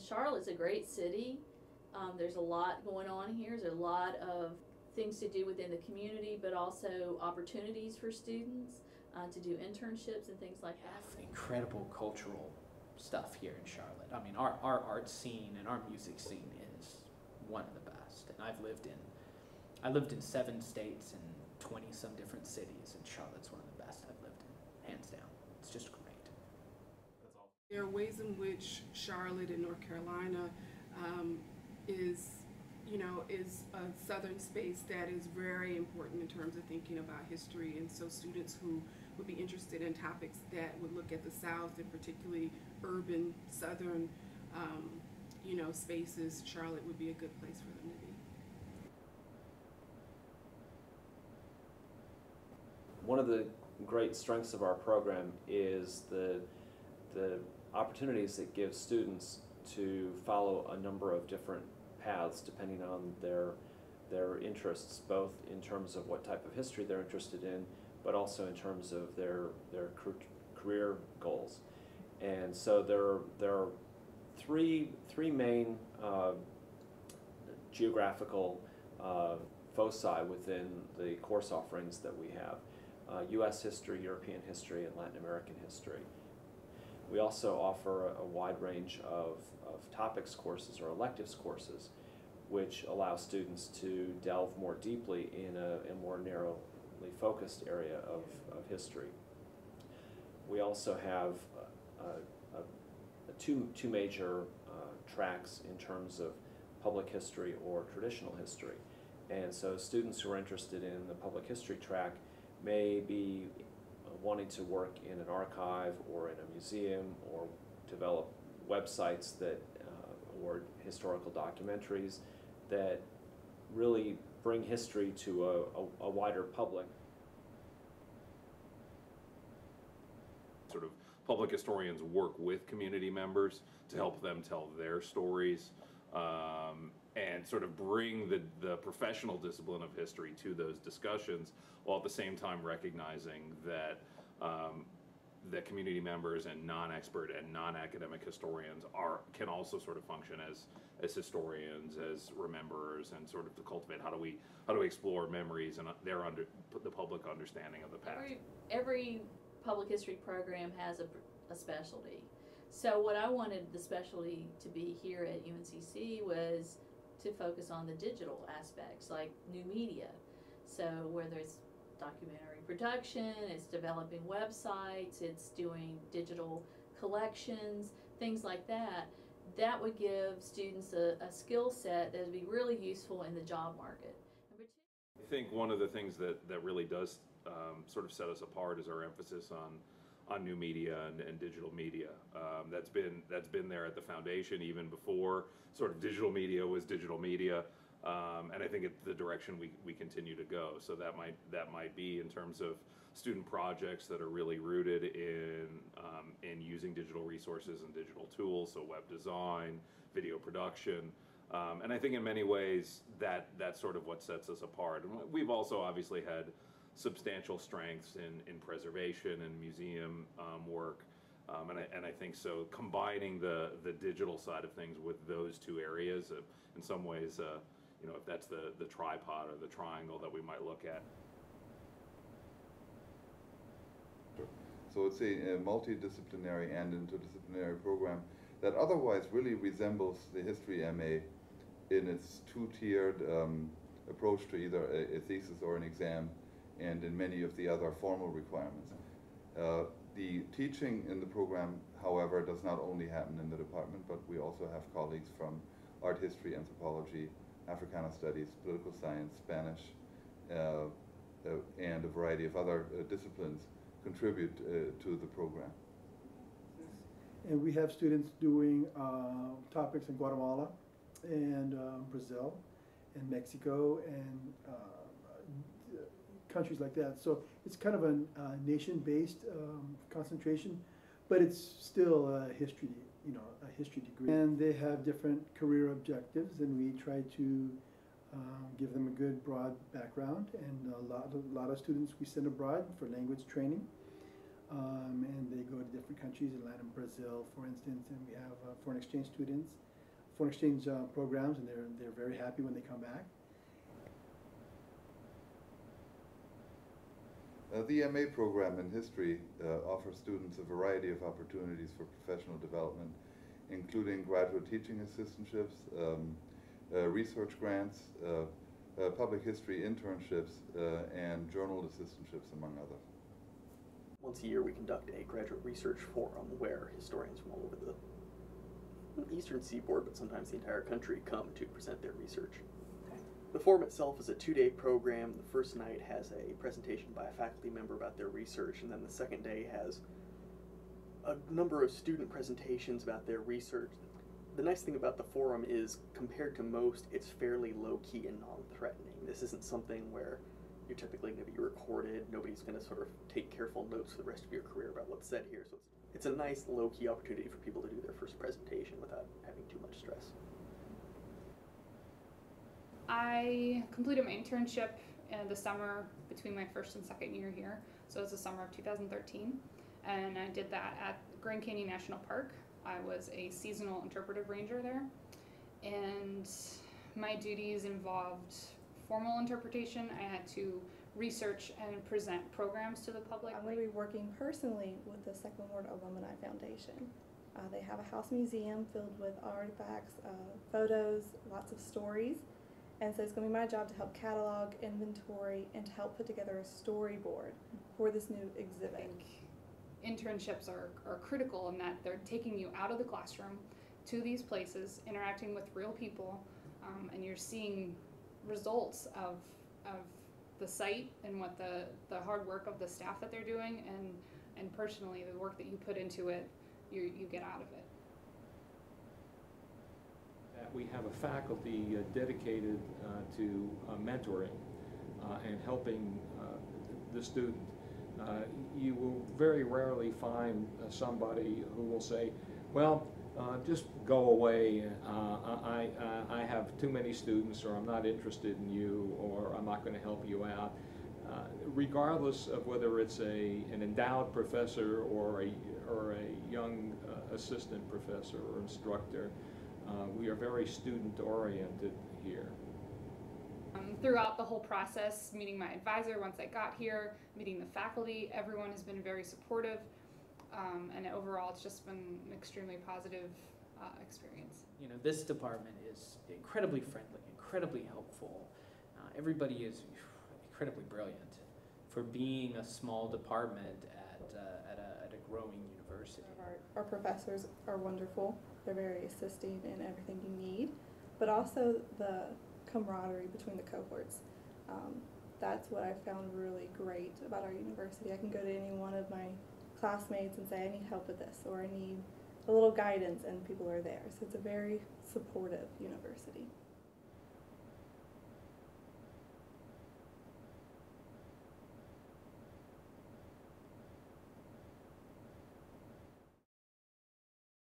Charlotte's a great city. There's a lot going on here. There's a lot of things to do within the community, but also opportunities for students to do internships and things like that. Incredible cultural stuff here in Charlotte. I mean, our art scene and our music scene is one of the best. And I lived in 7 states and 20 some different cities, and Charlotte's one of the best I've lived in, hands down. It's just great. There are ways in which Charlotte in North Carolina is a southern space that is very important in terms of thinking about history, and so students who would be interested in topics that would look at the South and particularly urban southern spaces, Charlotte would be a good place for them to be. One of the great strengths of our program is the opportunities it gives students to follow a number of different paths depending on their interests, both in terms of what type of history they're interested in, but also in terms of their career goals. And so there are three main geographical foci within the course offerings that we have: U.S. history, European history, and Latin American history. We also offer a wide range of topics courses or electives courses, which allow students to delve more deeply in a more narrowly focused area of history. We also have two major tracks in terms of public history or traditional history. And so students who are interested in the public history track may be wanting to work in an archive or in a museum or develop websites that or historical documentaries that really bring history to a wider public. Sort of public historians work with community members to help them tell their stories and sort of bring the professional discipline of history to those discussions, while at the same time recognizing that that community members and non-expert and non-academic historians can also sort of function as historians, as rememberers, and sort of to cultivate how do we explore memories and the public understanding of the past. Every public history program has a specialty. So what I wanted the specialty to be here at UNCC was to focus on the digital aspects, like new media. So whether it's documentary production, it's developing websites, it's doing digital collections, things like that, that would give students a skill set that would be really useful in the job market. I think one of the things that really does sort of set us apart is our emphasis on new media and digital media. That's been there at the foundation even before sort of digital media was digital media. And I think it's the direction we continue to go. So that might be in terms of student projects that are really rooted in using digital resources and digital tools, so web design, video production. And I think in many ways that's sort of what sets us apart. And we've also obviously had substantial strengths in preservation and museum work. And I think so combining the digital side of things with those two areas, in some ways, if that's the tripod or the triangle that we might look at. So it's a multidisciplinary and interdisciplinary program that otherwise really resembles the history MA in its two-tiered approach to either a thesis or an exam, and in many of the other formal requirements. The teaching in the program, however, does not only happen in the department, but we also have colleagues from art history, anthropology, Africana studies, political science, Spanish, and a variety of other disciplines contribute to the program. And we have students doing topics in Guatemala and Brazil and Mexico and countries like that. So it's kind of a nation-based concentration, but it's still a history, a history degree. And they have different career objectives, and we try to give them a good broad background. And a lot of students we send abroad for language training, and they go to different countries in Latin, Brazil, for instance, and we have foreign exchange students. foreign exchange programs, and they're very happy when they come back. The MA program in history offers students a variety of opportunities for professional development, including graduate teaching assistantships, research grants, public history internships, and journal assistantships, among others. Once a year we conduct a graduate research forum where historians from all over the eastern seaboard, but sometimes the entire country, come to present their research. The forum itself is a 2-day program. The first night has a presentation by a faculty member about their research, and then the second day has a number of student presentations about their research. The nice thing about the forum is, compared to most, it's fairly low-key and non-threatening. This isn't something where you're typically going to be recorded. Nobody's going to sort of take careful notes for the rest of your career about what's said here. So it's a nice low-key opportunity for people to do their first presentation without having too much stress. I completed my internship in the summer between my first and second year here. So it was the summer of 2013. And I did that at Grand Canyon National Park. I was a seasonal interpretive ranger there. And my duties involved formal interpretation. I had to research and present programs to the public. I'm going to be working personally with the Second Ward Alumni Foundation. They have a house museum filled with artifacts, photos, lots of stories. And so it's going to be my job to help catalog, inventory, and to help put together a storyboard for this new exhibit. I think internships are critical in that they're taking you out of the classroom to these places, interacting with real people, and you're seeing results of the site and what the hard work of the staff that they're doing, and personally the work that you put into it, you get out of it. We have a faculty dedicated to mentoring and helping the student. You will very rarely find somebody who will say, well, just go away, I have too many students, or I'm not interested in you, or I'm not going to help you out. Regardless of whether it's an endowed professor or a young assistant professor or instructor, we are very student-oriented here. Throughout the whole process, meeting my advisor once I got here, meeting the faculty, everyone has been very supportive, and overall it's just been an extremely positive experience. You know, this department is incredibly friendly, incredibly helpful. Everybody is incredibly brilliant for being a small department at a growing university. Our professors are wonderful. They're very assisting in everything you need, but also the camaraderie between the cohorts. That's what I found really great about our university. I can go to any one of my classmates and say, I need help with this, or I need a little guidance, and people are there. So it's a very supportive university.